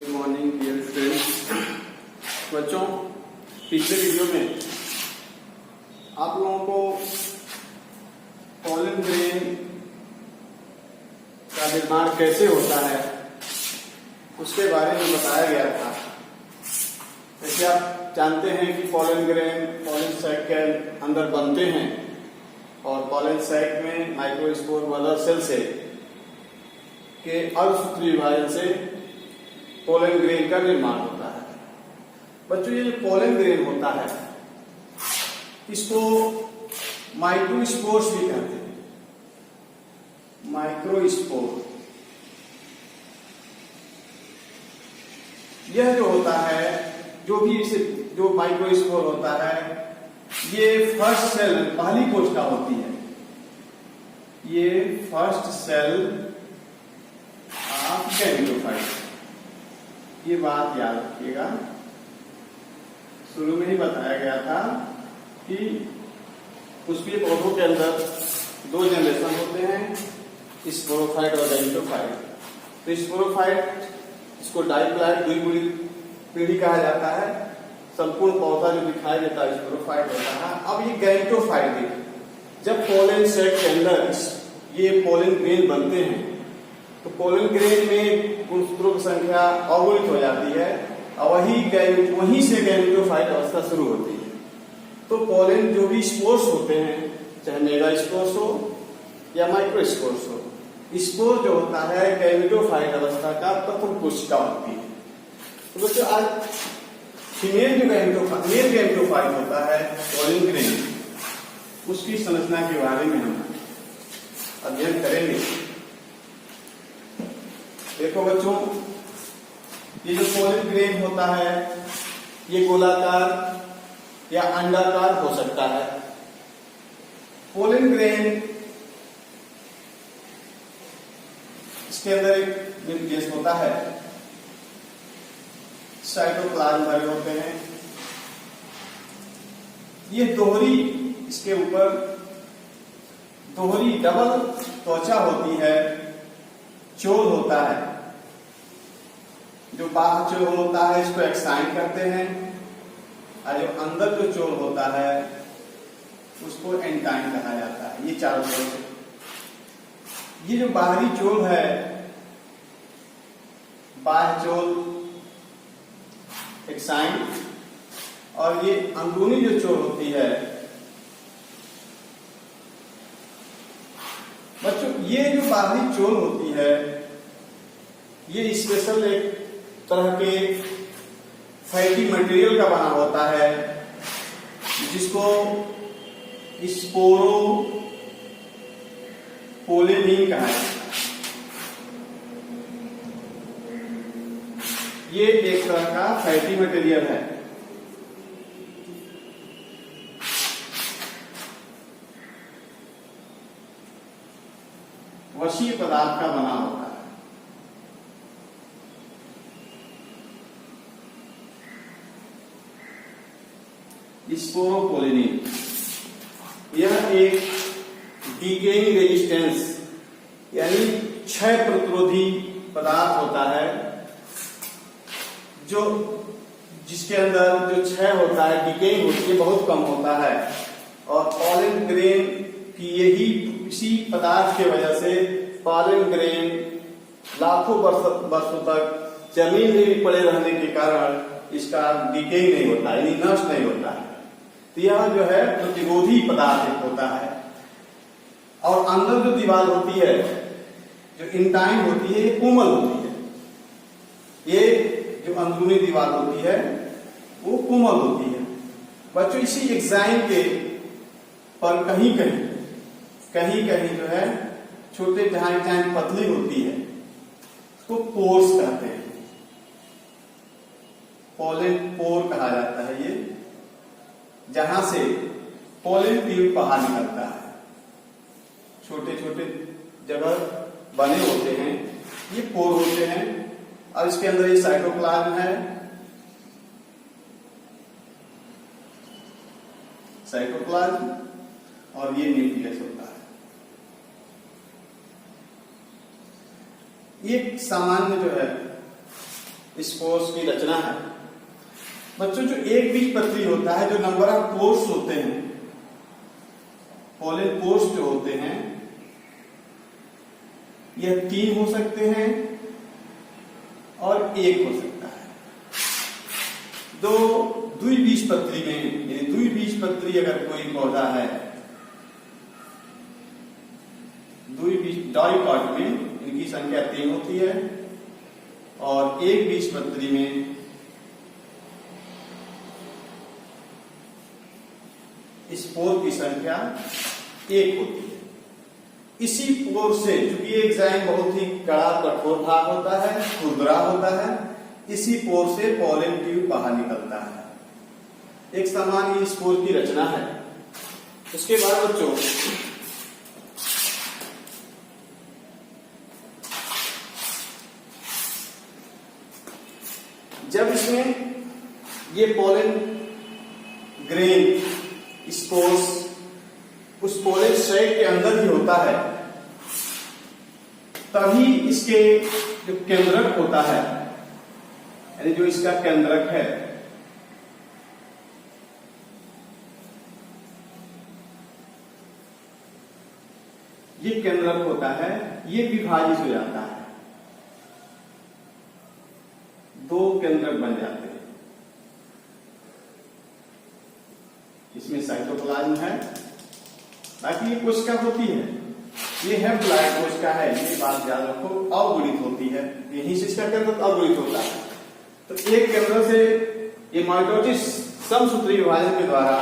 Good morning dear friends. बच्चों, पिछले video में आप लोगों को पॉलन ग्रेन का निर्माण कैसे होता है उसके बारे में बताया गया था। जैसे आप जानते हैं कि पॉलन ग्रेन पॉलन सैक के अंदर बनते हैं और पॉलन सैक में माइक्रोस्पोर मदर सेल से के अर्धसूत्री विभाजन से पोलन ग्रेन का निर्माण होता है। बच्चों, ये जो पोलन ग्रेन होता है इसको माइक्रोस्पोर्स भी कहते हैं। माइक्रोस्पोर यह जो होता है, जो माइक्रोस्पोर होता है, ये फर्स्ट सेल पहली कोशिका होती है। ये फर्स्ट सेल ऑफ गैमेटोफाइट। ये बात याद रखिएगा, शुरू में ही बताया गया था कि पुष्पीय पौधों के अंदर दो जनरेशन होते हैं, स्पोरोफाइट और गैमेटोफाइट। तो स्पोरोफाइट, इसको डाइप्लाइड द्विगुणी पीढ़ी कहा जाता है। संपूर्ण पौधा जो दिखाई देता है स्पोरोफाइट होता है। अब ये गैमेटोफाइट है, जब पोलन सैक के अंदर ये पोलन ग्रेन बनते हैं तो पोलन ग्रेन में गुणसूत्रों की संख्या अगुणित हो जाती है और वहीं से गैमेटोफाइट अवस्था शुरू होती है। तो पोलन जो भी स्पोर्स होते हैं, चाहे मेगा स्पोर्स हो या माइक्रो स्पोर्स हो, स्पोर जो होता है गैमेटोफाइट अवस्था का प्रथम कोशिका होती है। तो बच्चों, आज फीमेल जो गैमेटोफाइट होता है पोलन ग्रेन, उसकी संरचना के बारे में हम अध्ययन करेंगे। देखो बच्चों, ये जो पोलन ग्रेन होता है ये गोलाकार या अंडाकार हो सकता है। पोलन ग्रेन, इसके अंदर एक न्यूक्लियस होता है, साइटोप्लाज्म भरे होते हैं। ये दोहरी, इसके ऊपर दोहरी डबल त्वचा होती है, चोल होता है। जो बाह्य चोल होता है इसको एक्साइन करते हैं और जो अंदर जो चोल होता है उसको एंटाइन कहा जाता है। ये चारों तरफ, ये जो बाहरी चोल है, बाह्य चोल एक्साइन, और ये अंदरूनी जो चोल होती है बच्चों, ये जो बाहरी चोल होती है ये स्पेशल एक तरह के फैटी मटेरियल का बना होता है जिसको स्पोरो पोलेमीन कहा जाता है। ये एक तरह का फैटी मटेरियल है। वशीय पदार्थ का बना होता है। स्पोरोपोलिनिन यह एक डिकेइंग रेजिस्टेंस यानी क्षय प्रतिरोधी पदार्थ होता है, जो जिसके अंदर जो क्षय होता है, डिकेइंग होती है, बहुत कम होता है। और पोलन ग्रेन की यही इसी पदार्थ की वजह से पोलन ग्रेन लाखों वर्षों तक जमीन में भी पड़े रहने के कारण इसका डिकेइंग नहीं होता, यानी नष्ट नहीं होता है। तो यह जो है प्रतिरोधी पदार्थ होता है। और अंदर जो दीवार होती है, जो इंटाइन होती है, ये कोमल होती है। ये जो अंदरूनी दीवार होती है वो कोमल होती है। बच्चों, इसी एग्जाइन के पर कहीं कहीं जो है छोटे जहां पतली होती है उसको पोर्स कहते हैं। पोलन पोर कहा जाता है। ये जहां से पोलन ट्यूब बाहर निकलता है, छोटे छोटे जगह बने होते हैं, ये पोर होते हैं। और इसके अंदर ये साइटोप्लाज्म है, साइटोप्लाज्म, और ये न्यूक्लियस होता है। ये सामान्य जो है स्पोर्स की रचना है। बच्चों जो एक बीजपत्री होता है, जो नंबर ऑफ पोर्स होते हैं, पोलन पोर्स जो होते हैं, यह 3 हो सकते हैं और 1 हो सकता है। दो द्विबीजपत्री में, यानी द्विबीजपत्री अगर कोई पौधा है, डाइकॉट में इनकी संख्या 3 होती है और एक बीजपत्री में स्पोर की संख्या 1 होती है। इसी पोर से, चूंकि एंजाइम बहुत ही कड़ा कठोर भाग होता है, खुरदरा होता है, इसी पोर से पॉलन ट्यूब बाहर निकलता है। एक सामान्य स्पोर की रचना है। उसके बाद बच्चों जब इसमें ये पोलन ग्रेन स्पोर्स उस पोलन शैक के अंदर ही होता है, तभी इसके जो केंद्रक होता है, यानी जो इसका केंद्रक है, ये केंद्रक होता है, ये विभाजित हो जाता है, 2 केंद्रक बन जाते हैं। इसमें साइटोप्लाज्म है, बाकी ये कोशिका होती है, ये हैप्लॉइड कोशिका है, ये बात याद रखो, अवगुणित होती है, यहीं से इसका केंद्रक अवगुणित होता है। तो एक केंद्र से ये माइटोसिस समसूत्री विभाजन के द्वारा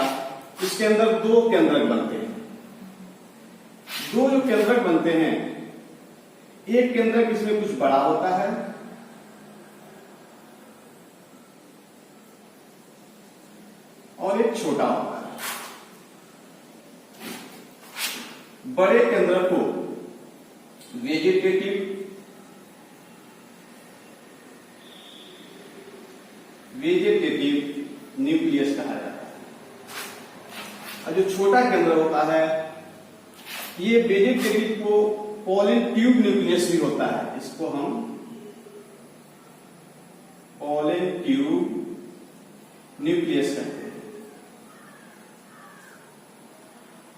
इसके अंदर 2 केंद्रक बनते हैं। 2 जो केंद्रक बनते हैं, एक केंद्रक इसमें कुछ बड़ा होता है और एक छोटा होता है। बड़े केंद्रक को वेजिटेटिव न्यूक्लियस कहा जाता है, और जो छोटा केंद्र होता है, ये वेजिटेटिव को पोलन ट्यूब न्यूक्लियस भी होता है, इसको हम पोलन ट्यूब न्यूक्लियस कहते हैं।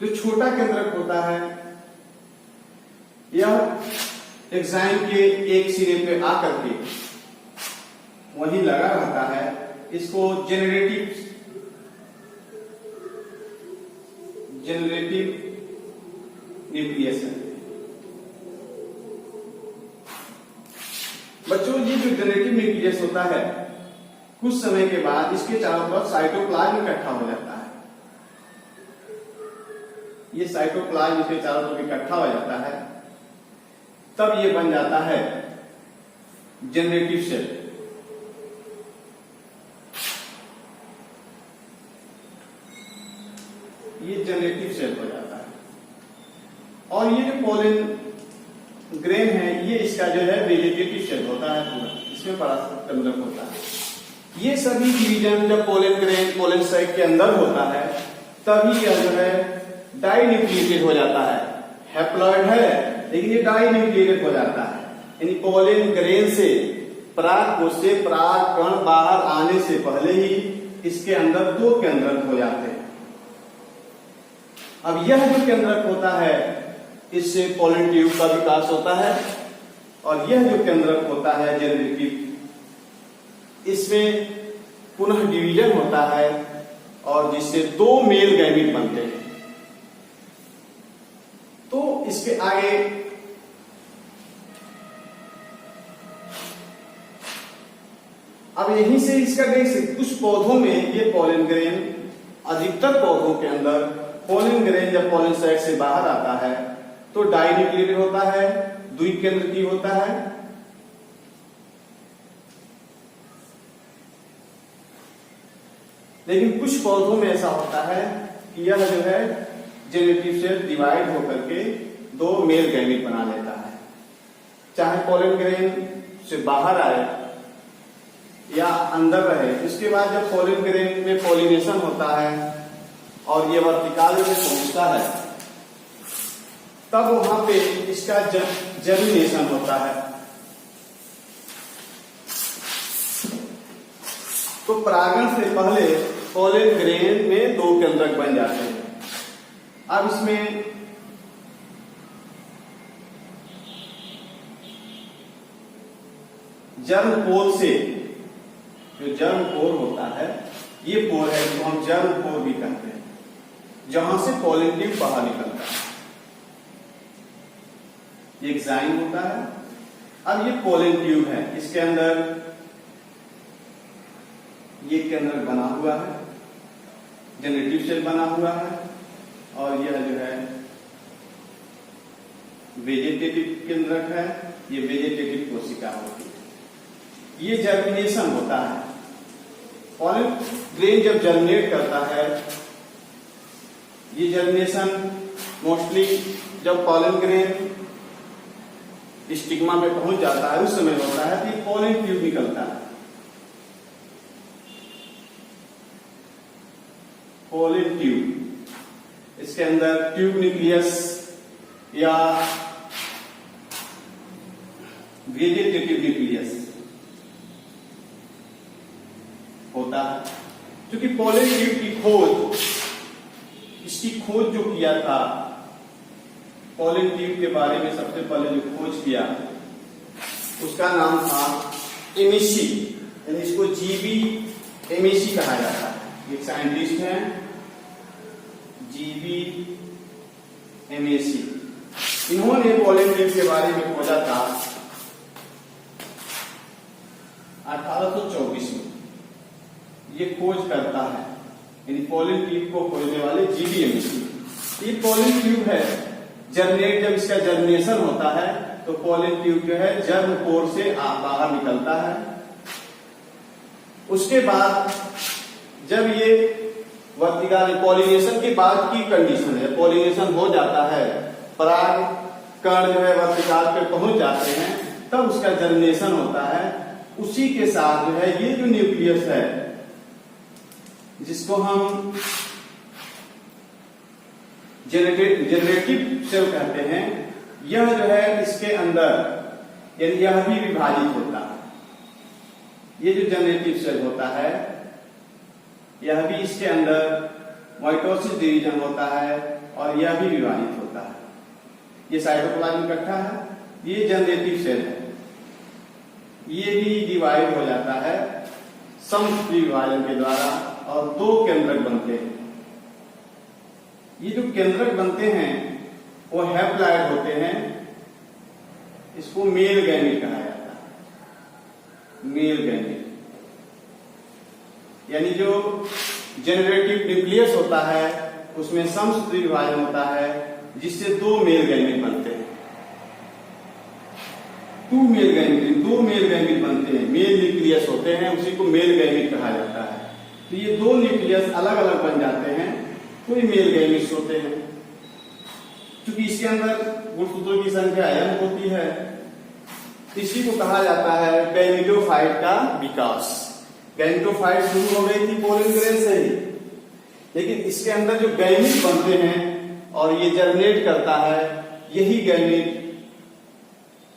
जो छोटा केंद्रक होता है, यह एंजाइम के एक सिरे पे आकर के वहीं लगा रहता है, इसको जेनरेटिव न्यूक्लियस है। बच्चों ये जो जेनरेटिव न्यूक्लियस होता है, कुछ समय के बाद इसके चारों तरफ साइटोप्लाज्म इकट्ठा हो जाता है। ये साइटोप्लाज्म इसके चारों तरफ इकट्ठा हो जाता है, तब ये बन जाता है जेनरेटिव सेल। ये जेनरेटिव सेल हो जाता है, और ये जो पोलन ग्रेन है, ये इसका जो है वेजिटेटिव सेल होता है पूरा, इसमें बड़ा केंद्रक होता है। ये सभी डिवीजन जब पोलन ग्रेन पोलन सैक के अंदर होता है, तभी यह जो है डाइन्यूक्लिएटेड हो जाता है। हैप्लॉइड है, लेकिन ये डाइन्यूक्लिएटेड हो जाता है, यानी पोलन ग्रेन से परागकोश से परागकण बाहर आने से पहले ही इसके अंदर 2 केंद्रक हो जाते हैं। अब यह जो केंद्रक होता है, इससे पोलन ट्यूब का विकास होता है, और यह जो केंद्रक होता है जेनरेटिव, इसमें पुनः डिवीजन होता है, और जिससे 2 मेल गैमीट बनते हैं। तो इसके आगे अब यहीं से इसका देख सकते, कुछ पौधों में ये पोलन ग्रेन, अधिकतर पौधों के अंदर पोलन ग्रेन जब पोलन सैक से बाहर आता है तो डाइन्यूक्लिएटेड होता है, द्विकेंद्रकीय होता है। लेकिन कुछ पौधों में ऐसा होता है कि यह जो है जेनेटिव सेल डिवाइड होकर के 2 मेल गैमीट बना लेता है, चाहे पोलन ग्रेन से बाहर आए या अंदर रहे। इसके बाद जब पोलन ग्रेन में पोलिनेशन होता है और ये वर्टिकल में पहुंचता है, तब वहां पे इसका जर्मिनेशन होता है। तो परागण से पहले पॉलन ग्रेन में 2 केंद्रक बन जाते हैं। अब इसमें जर्म पोर से, जो जर्म पोर होता है, ये पोर है जिसको हम जर्म पोर भी कहते हैं, जहां से पॉलन ट्यूब बाहर निकलता है। ये एक जाइम होता है। अब ये पॉलन ट्यूब है, इसके अंदर ये केंद्रक बना हुआ है, जेनेटिव सेल बना हुआ है, और यह जो है वेजिटेटिव केंद्रक है, ये वेजिटेटिव कोशिका होती है। ये जर्मिनेशन होता है। पॉलन ग्रेन जब जर्मिनेट करता है, ये जर्मिनेशन मोस्टली जब पॉलन ग्रेन स्टिग्मा में पहुंच जाता है उस समय होता है कि पॉलन ट्यूब निकलता है। पॉलन ट्यूब, इसके अंदर ट्यूब न्यूक्लियस या वेजिटेटिव न्यूक्लियस होता है। क्योंकि पॉलन ट्यूब की खोज, इसकी खोज जो किया था, पॉलन ट्यूब के बारे में सबसे पहले जो खोज किया उसका नाम था एमिसी, यानी इसको जीबी एमिसी कहा जाता है। एक साइंटिस्ट हैं जीबी एमिसी, इन्होंने पॉलन ट्यूब के बारे में खोजा था 1824 में। ये खोज करता है, यानी पॉलन ट्यूब को खोजने वाले जीबी एमिसी। ये पॉलन ट्यूब है, जर्मिनेट जब इसका जर्मिनेशन होता है तो पॉलन ट्यूब जो है जर्म पोर से बाहर निकलता है। उसके बाद जब ये वर्तिकाल पॉलिनेशन के बाद की कंडीशन है, पॉलिनेशन हो जाता है, पराग कण जो है वर्तिकाल पे पहुंच जाते हैं, तब उसका जर्मिनेशन होता है। उसी के साथ जो है ये जो न्यूक्लियस है, जिसको हम जेनरेटिव सेल कहते हैं, यह जो है इसके अंदर, यानी यह भी विभाजित होता है। ये जो जेनरेटिव सेल होता है, यह भी इसके अंदर माइटोसिस डिवीजन होता है और यह भी विभाजित होता है। ये साइटोप्लाज्म इकट्ठा है, ये जेनरेटिव सेल है, ये भी डिवाइड हो जाता है समष्टि विभाजन के द्वारा और 2 केंद्रक बनते हैं। ये जो केंद्रक बनते हैं वो हैप्लॉइड होते हैं, इसको मेल गैमेट कहा जाता है। मेल गैमेट, यानी जो जेनरेटिव न्यूक्लियस होता है उसमें समष्टि विभाजन होता है, जिससे 2 मेल गैमेट बनते हैं। 2 मेल गैमेट बनते हैं, मेल न्यूक्लियस होते हैं, उसी को मेल गैमेट कहा जाता है। तो ये 2 न्यूक्लियस अलग अलग बन जाते हैं, तो ये मेल गैमेट्स होते हैं। क्योंकि इसके अंदर गुणसूत्रों की संख्या m होती है, इसी को कहा जाता है गैमेटोफाइट का विकास। गैमेटोफाइट शुरू हो गई थी पॉलन ग्रेन से ही, लेकिन इसके अंदर जो गैमेट बनते हैं और ये जर्मिनेट करता है, यही गैमेट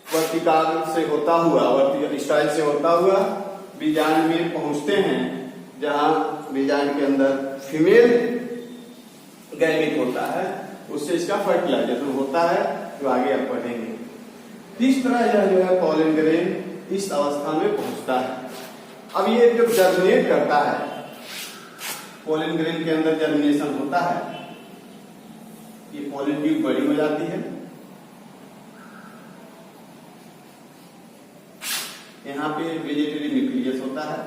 वर्तिकाल से होता हुआ, वर्टिकल स्टाइल से होता हुआ बीजांड में पहुंचते हैं, जहां बीजांड के अंदर फीमेल गैमेट होता है, उससे इसका फर्टिलाइजेशन होता है, जो आगे आप पढ़ेंगे। इस तरह यह जो है पॉलन ग्रेन इस अवस्था में पहुंचता है। अब ये जब जर्मिनेट करता है, पॉलन ग्रेन के अंदर जर्मिनेशन होता है, ये पॉलन ट्यूब बड़ी हो जाती है। यहाँ पे वेजिटेटिव न्यूक्लियस होता है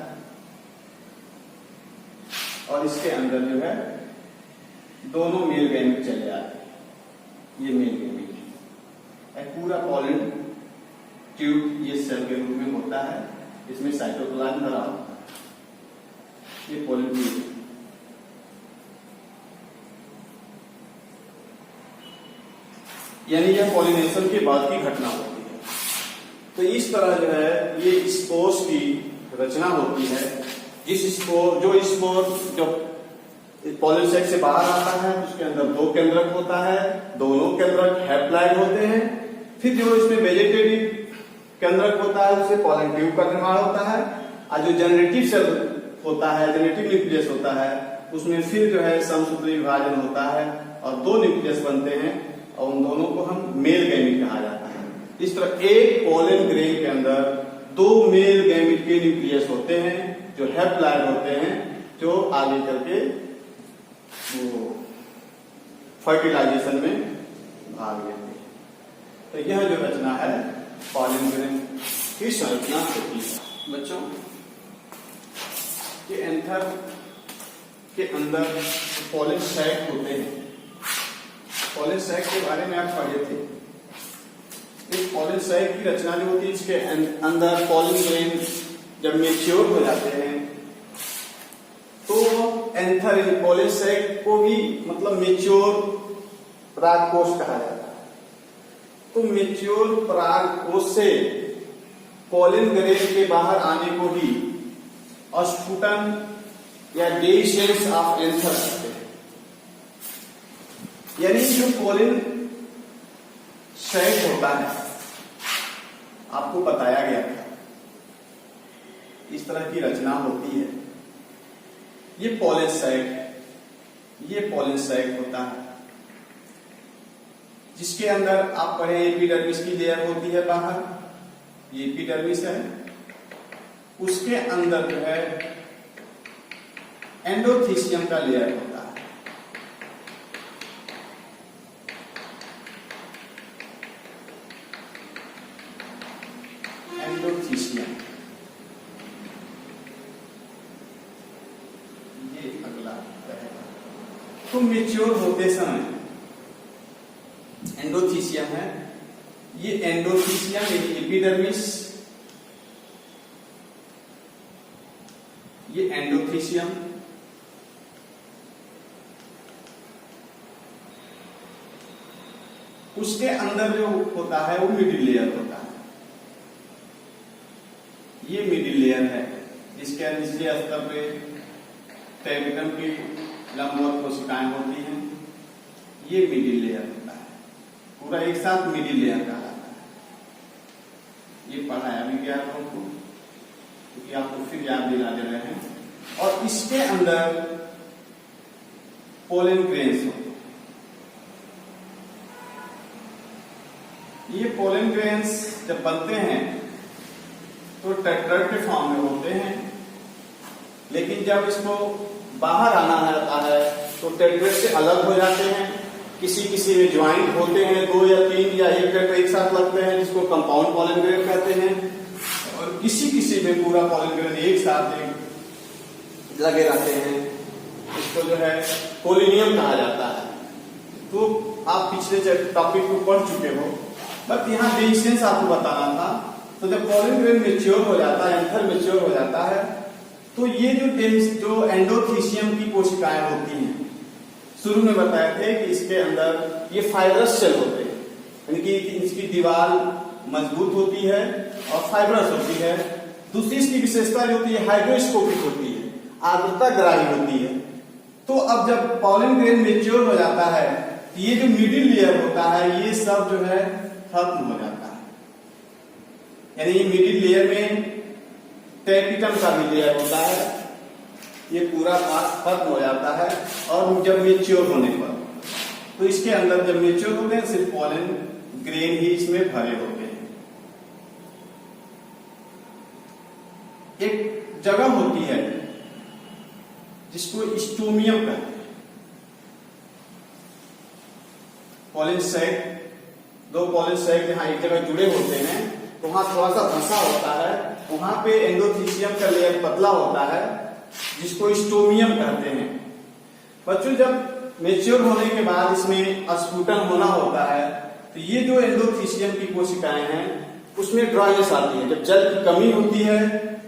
और इसके अंदर जो है दोनों मेल गैमेट चले जाते हैं। ये मेल गैमेट है, पूरा पॉलन ट्यूब ये सेल के रूप में होता है, इसमें साइटोप्लाज्म भरा होता है। ये पॉलन ट्यूब, यानी यह पॉलिनेशन के बाद की घटना होती है। तो इस तरह जो है ये स्पोर्स की रचना होती है। जो स्पोर जो पॉलन सेक से बाहर आता है उसके अंदर 2 केंद्रक होता है, दोनों केंद्रक हैप्लॉइड होते हैं। फिर जो इसमें वेजिटेटिव केंद्रक होता है उससे पॉलन ट्यूब का निर्माण होता है, और जो जनरेटिव सेल होता है, जेनेटिक न्यूक्लियस होता है, उसमें फिर जो है समसूत्री विभाजन होता है और 2 न्यूक्लियस बनते हैं और उन दोनों को हम मेल गैमीट कहा जाता है। इस तरह एक पॉलन ग्रेन के अंदर 2 मेल गैमीट के न्यूक्लियस होते हैं जो हैप्लॉइड होते हैं, जो आगे करके वो फर्टिलाइजेशन में भाग लेते हैं। तो यह जो रचना है पॉलन ग्रेन की संरचना होती है। बच्चों, ये एंथर के अंदर पॉलन सैक होते हैं। पॉलन सैक के बारे में आप पढ़े थे। इस पॉलन सैक की रचना जो होती है, इसके अंदर पॉलन ग्रेन जब मेच्योर हो जाते हैं तो एंथर पॉलन सैक को भी मतलब मेच्योर परागकोश कहा जाता है। तो मेच्योर परागकोश से पॉलन ग्रेन के बाहर आने को ही अस्फुटन या डेhiscence ऑफ एंथर कहते हैं। यानी जो पॉलन सैक होता है, आपको बताया गया था इस तरह की रचना होती है। ये पॉलन सैक है, ये पॉलन सैक होता है जिसके अंदर आप पढ़े एपिडर्मिस की लेयर होती है बाहर, ये एपिडर्मिस है। उसके अंदर जो है एंडोथीसियम का लेयर होता है। एंडोथीसियम, ये अगला रहेगा। तो मेच्योर होते समय एंडोथीसियम है, ये एंडोथीसियम एपिडर्मिस, ये एंडोथीसियम, उसके अंदर जो होता है वो मिडिल लेयर होता है। ये मिडिल लेयर है जिसके निचले स्तर पे टेबिटम की लंबवत कोशिकाएं होती हैं। ये मिडिल लेयर होता है, पूरा एक साथ मिडिल लेयर कहलाता है। ये पढ़ाया भी गया था आपको, क्योंकि आपको फिर याद दिला दे रहे हैं। और इसके अंदर पोलन ग्रेन्स होते हैं। ये पोलन ग्रेन्स जब बनते हैं तो टेट्राड के फॉर्म में होते हैं, लेकिन जब इसको बाहर आना रहता है तो टेट्राड से अलग हो जाते हैं। किसी किसी में ज्वाइंट होते हैं, 2 या 3 या 1 टेट्रा एक साथ लगते हैं, जिसको कंपाउंड पोलन ग्रेन कहते हैं। और किसी किसी में पूरा पोलन ग्रेन एक साथ लगे रहते हैं, इसको जो है पोलिनियम कहा जाता है। तो आप पिछले टॉपिक को पढ़ चुके हो, बट यहाँ डेhiscence आपको बताना था। तो जब पोलन ग्रेन मेच्योर हो जाता है, एंथर मेच्योर हो जाता है, तो ये जो एंडोथीसियम की कोशिकाएं होती हैं, शुरू में बताए थे कि इसके अंदर ये फाइब्रस सेल होते हैं, यानी कि इसकी दीवार मजबूत होती है और फाइब्रस होती है। दूसरी इसकी विशेषता जो होती है हाइड्रोस्कोपिक होती है, आर्द्रता ग्राही होती है। तो अब जब पोलन ग्रेन मेच्योर हो जाता है, ये जो मिडिल लेयर होता है ये सब जो है खत्म हो जाता है। यानी ये मिडिल लेयर में टेपिटम का भी लेयर होता है, ये पूरा पार्ट खत्म हो जाता है। और जब मेच्योर होने पर, तो इसके अंदर जब मेच्योर होते हैं सिर्फ पोलन ग्रेन ही इसमें भरे होते हैं। एक जगह होती है जिसको स्टोमियम कहते हैं। पोलन सैक, 2 पोलन सैक जहां एक जगह जुड़े होते हैं तो वहां थोड़ा सा धंसा होता है, वहां पे एंडोथीसियम का लेयर पतला होता है जिसको स्टोमियम कहते हैं। बच्चों, जब मेच्योर होने के बाद इसमें स्फुटन होना होता है तो ये जो एंडोथीसियम की कोशिकाएं हैं उसमें ड्राइनेस आती है। जब जल की कमी होती है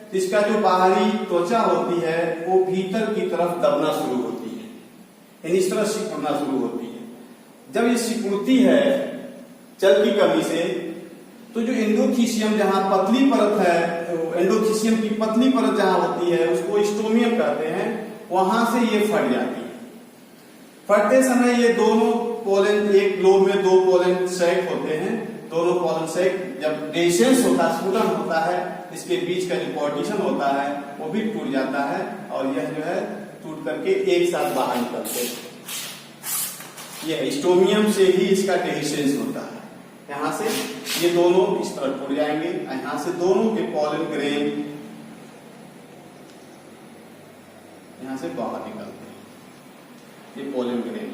तो इसका जो बाहरी त्वचा होती है वो भीतर की तरफ दबना शुरू होती है, यानी इस तरह सिकुड़ना शुरू होती है। जब ये सिकुड़ती है जल की कमी से, तो जो एंडोथीसियम जहां पतली परत है, तो एंडोथीसियम की पतली परत जहां होती है उसको स्टोमियम कहते हैं, वहां से ये फट जाती है। फटते समय ये दोनों पोलन, एक ग्लोब में 2 पोलन सैक होते हैं, दोनों पॉलन सैक जब डेसेंस होता है, स्फुटन होता है, इसके बीच का जो पार्टीशन होता है वो भी टूट जाता है और यह जो है टूट करके एक साथ बाहर निकलते हैं। यह स्टोमियम से ही इसका डेसेंस होता है। यहाँ से ये दोनों इस तरह टूट जाएंगे, यहाँ से दोनों के पॉलन ग्रेन यहाँ से बाहर निकलते हैं, ये पॉलन ग्रेन।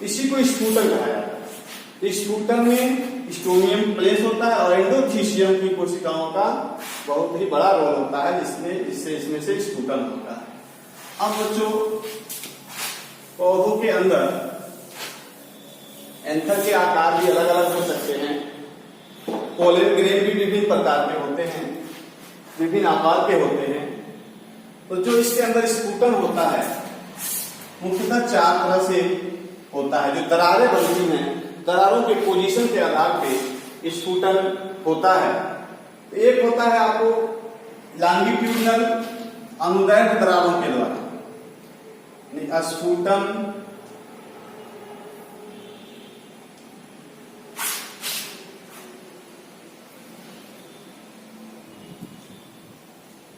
इसी को स्फुटन कहा जाता है। इस स्फुटन में स्टोमियम प्लेस होता है और एंडोथीसियम की कोशिकाओं का बहुत ही बड़ा रोल होता है, जिससे इसमें से स्फुटन होता है। अब बच्चों, पौधों के अंदर एंथर के आकार भी अलग अलग हो सकते हैं। पॉलन ग्रेन भी विभिन्न प्रकार के होते हैं, विभिन्न आकार के होते हैं। तो जो इसके अंदर स्फुटन होता है मुख्यतः 4 तरह से होता है। जो दरारें बनती हैं, दरारों के पोजीशन के आधार पे स्फुटन होता है। तो एक होता है आपको लॉन्गिट्यूडिनल अनुदैर्ध्य दरारों के द्वारा स्फुटन,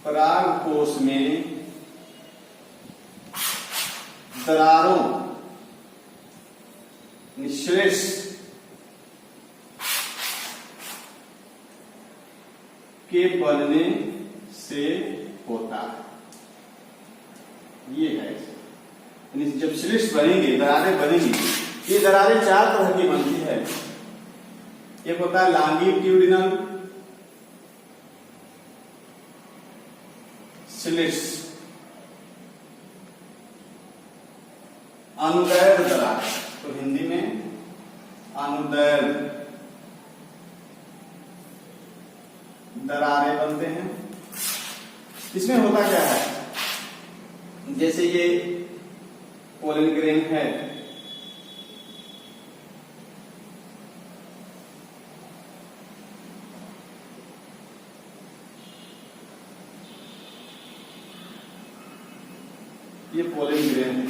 परागकोश में दरारों निःश्लेष के बनने से होता है। ये है, जब श्लेष बनेंगे, दरारें बनेंगी। ये दरारें 4 तरह की बनती है। एक होता है लॉन्गिट्यूडिनल श्लेष, अनुदैर्ध्य दरार, तो हिंदी में अनुदैर्ध्य दरारें बनते हैं। इसमें होता क्या है, जैसे ये पॉलन ग्रेन है, ये पॉलन ग्रेन है।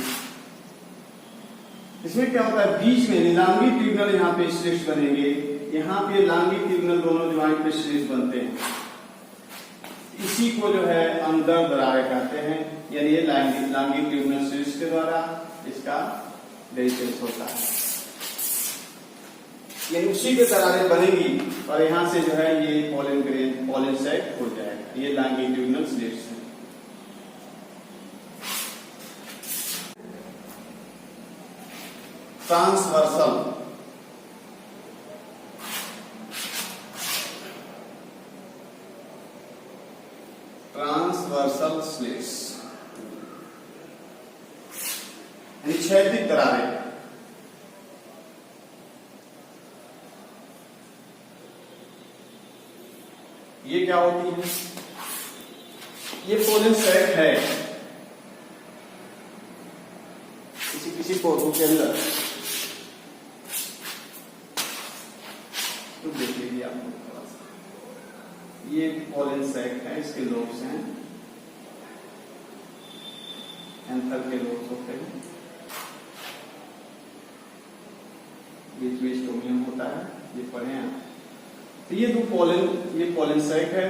इसमें क्या होता है, बीच में लॉन्गिट्यूडिनल यहाँ पे श्लेष बनेंगे, यहाँ पे लॉन्गिट्यूडिनल दोनों ज्वाइंट पे श्लेष बनते हैं। इसी को जो है अंदर दरारें कहते हैं, यानी ये लॉन्गिट्यूडिनल श्लेष के द्वारा इसका डेसेंस होता है। यानी उसी के दरारें बनेंगी और यहाँ से जो है ये पॉलन ग्रेन, पॉलन सैक हो जाएगा। ये लॉन्गिट्यूडिनल श्लेष है। ट्रांसवर्सल, ट्रांसवर्सल श्लेष यानी क्षैतिज दरारें। ये क्या होती है, ये पॉलन सैक है किसी पौधों के अंदर। तो देख लीजिए आप थोड़ा सा, ये पॉलन सैक है, इसके लोब्स हैं, एंथर के लोब्स होते हैं, बीच में स्टोमियम होता है, ये पढ़े हैं। तो ये ये पॉलन सैक है।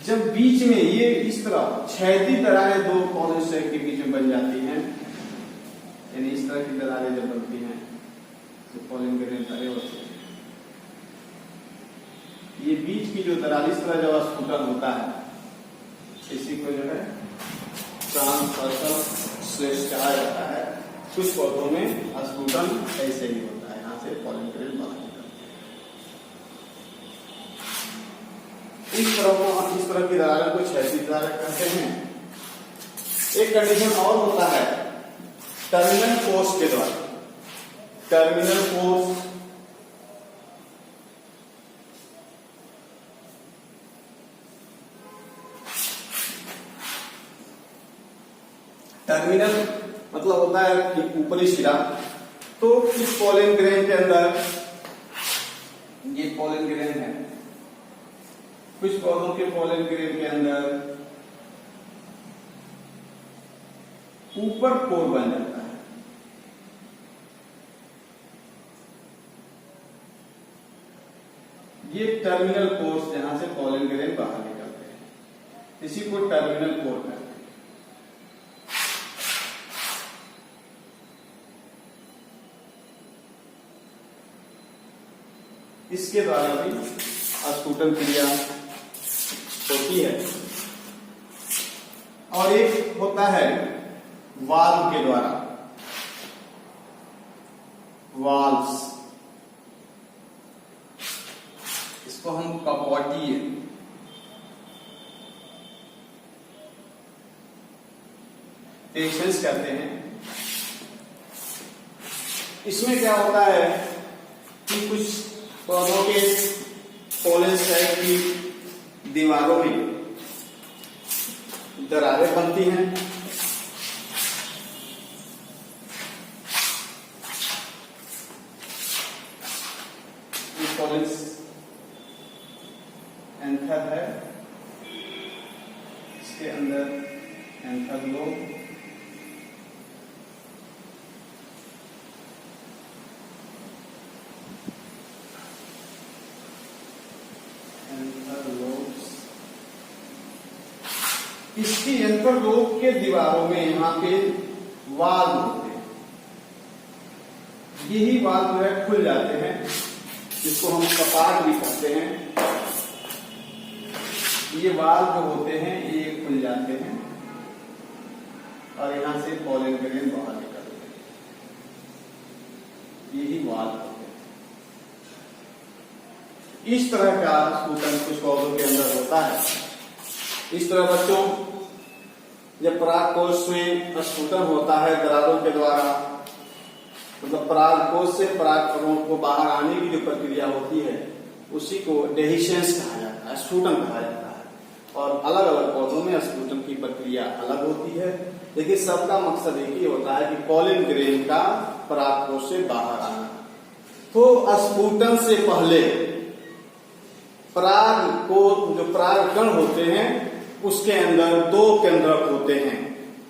जब बीच में ये इस तरह क्षैतिज दरारें दो पॉलन सैक के बीच में बन जाती हैं, यानी इस तरह की दरारें जब बनती हैं तो पॉलन ग्रेन दरारें होती हैं। ये बीच की जो दरार इस तरह जब स्फुटन होता है, इसी को जो है ट्रांसवर्सल श्लेष कहा जाता है। कुछ पौधों में स्फुटन ऐसे ही होता है, यहाँ से पॉलन ग्रेन बाहर निकलता है। इस तरह की दरारों को क्षैतिज दरारें कहते हैं। एक कंडीशन और होता है टर्मिनल फोर्स के द्वारा। टर्मिनल फोर्स टर्मिनल मतलब होता है कि ऊपरी सिरा। तो इस पॉलन ग्रेन के अंदर, ये पॉलन ग्रेन है, कुछ पौधों के पोलन ग्रेन के अंदर ऊपर पोर बन जाता है, ये टर्मिनल पोर्स जहां से पोलन ग्रेन बाहर निकलते हैं, इसी को टर्मिनल पोर कहते हैं। इसके द्वारा भी अस्फुटन क्रिया होती है। और एक होता है वाल्व के द्वारा, वाल्व्स, इसको हम कपॉटीय पेशेंस कहते हैं। इसमें क्या होता है कि कुछ पौधों के पोलन साइड की दीवारों में दरारें बनती हैं, ये पोलन एंथर है, इसके अंदर एंथर लोब, इसकी एंथरलोब के दीवारों में यहाँ पे वाल्व होते हैं, यही वाल्व जो है खुल जाते हैं, जिसको हम कपाट भी कहते हैं। ये वाल्व जो होते हैं ये खुल जाते हैं और यहां से पोलन ग्रेन बाहर निकलते हैं, यही वाल्व होते हैं। इस तरह का स्फुटन कुछ पौधों के अंदर होता है। इस तरह बच्चों, जब परागकोश में स्फुटन होता है दरारों के द्वारा, मतलब परागकोश से परागकणों को बाहर आने की जो प्रक्रिया होती है उसी को डेहिसेंस कहा जाता है, स्फुटन कहा जाता है। और अलग अलग पौधों में स्फुटन की प्रक्रिया अलग होती है, लेकिन सबका मकसद एक ही होता है कि पोलन ग्रेन का परागकोश से बाहर आना। तो स्फुटन से पहले पराग को जो परागकण होते हैं उसके अंदर 2 केंद्रक होते हैं,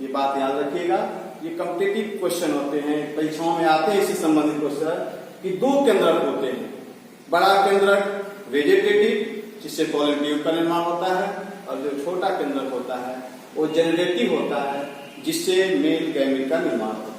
ये बात याद रखिएगा। ये कॉम्पिटिटिव क्वेश्चन होते हैं, परीक्षाओं में आते हैं इससे संबंधित क्वेश्चन कि 2 केंद्रक होते हैं। बड़ा केंद्रक वेजिटेटिव, जिससे पोलन ट्यूब का निर्माण होता है, और जो छोटा केंद्रक होता है वो जेनरेटिव होता है, जिससे मेल गैमेट का निर्माण होता है।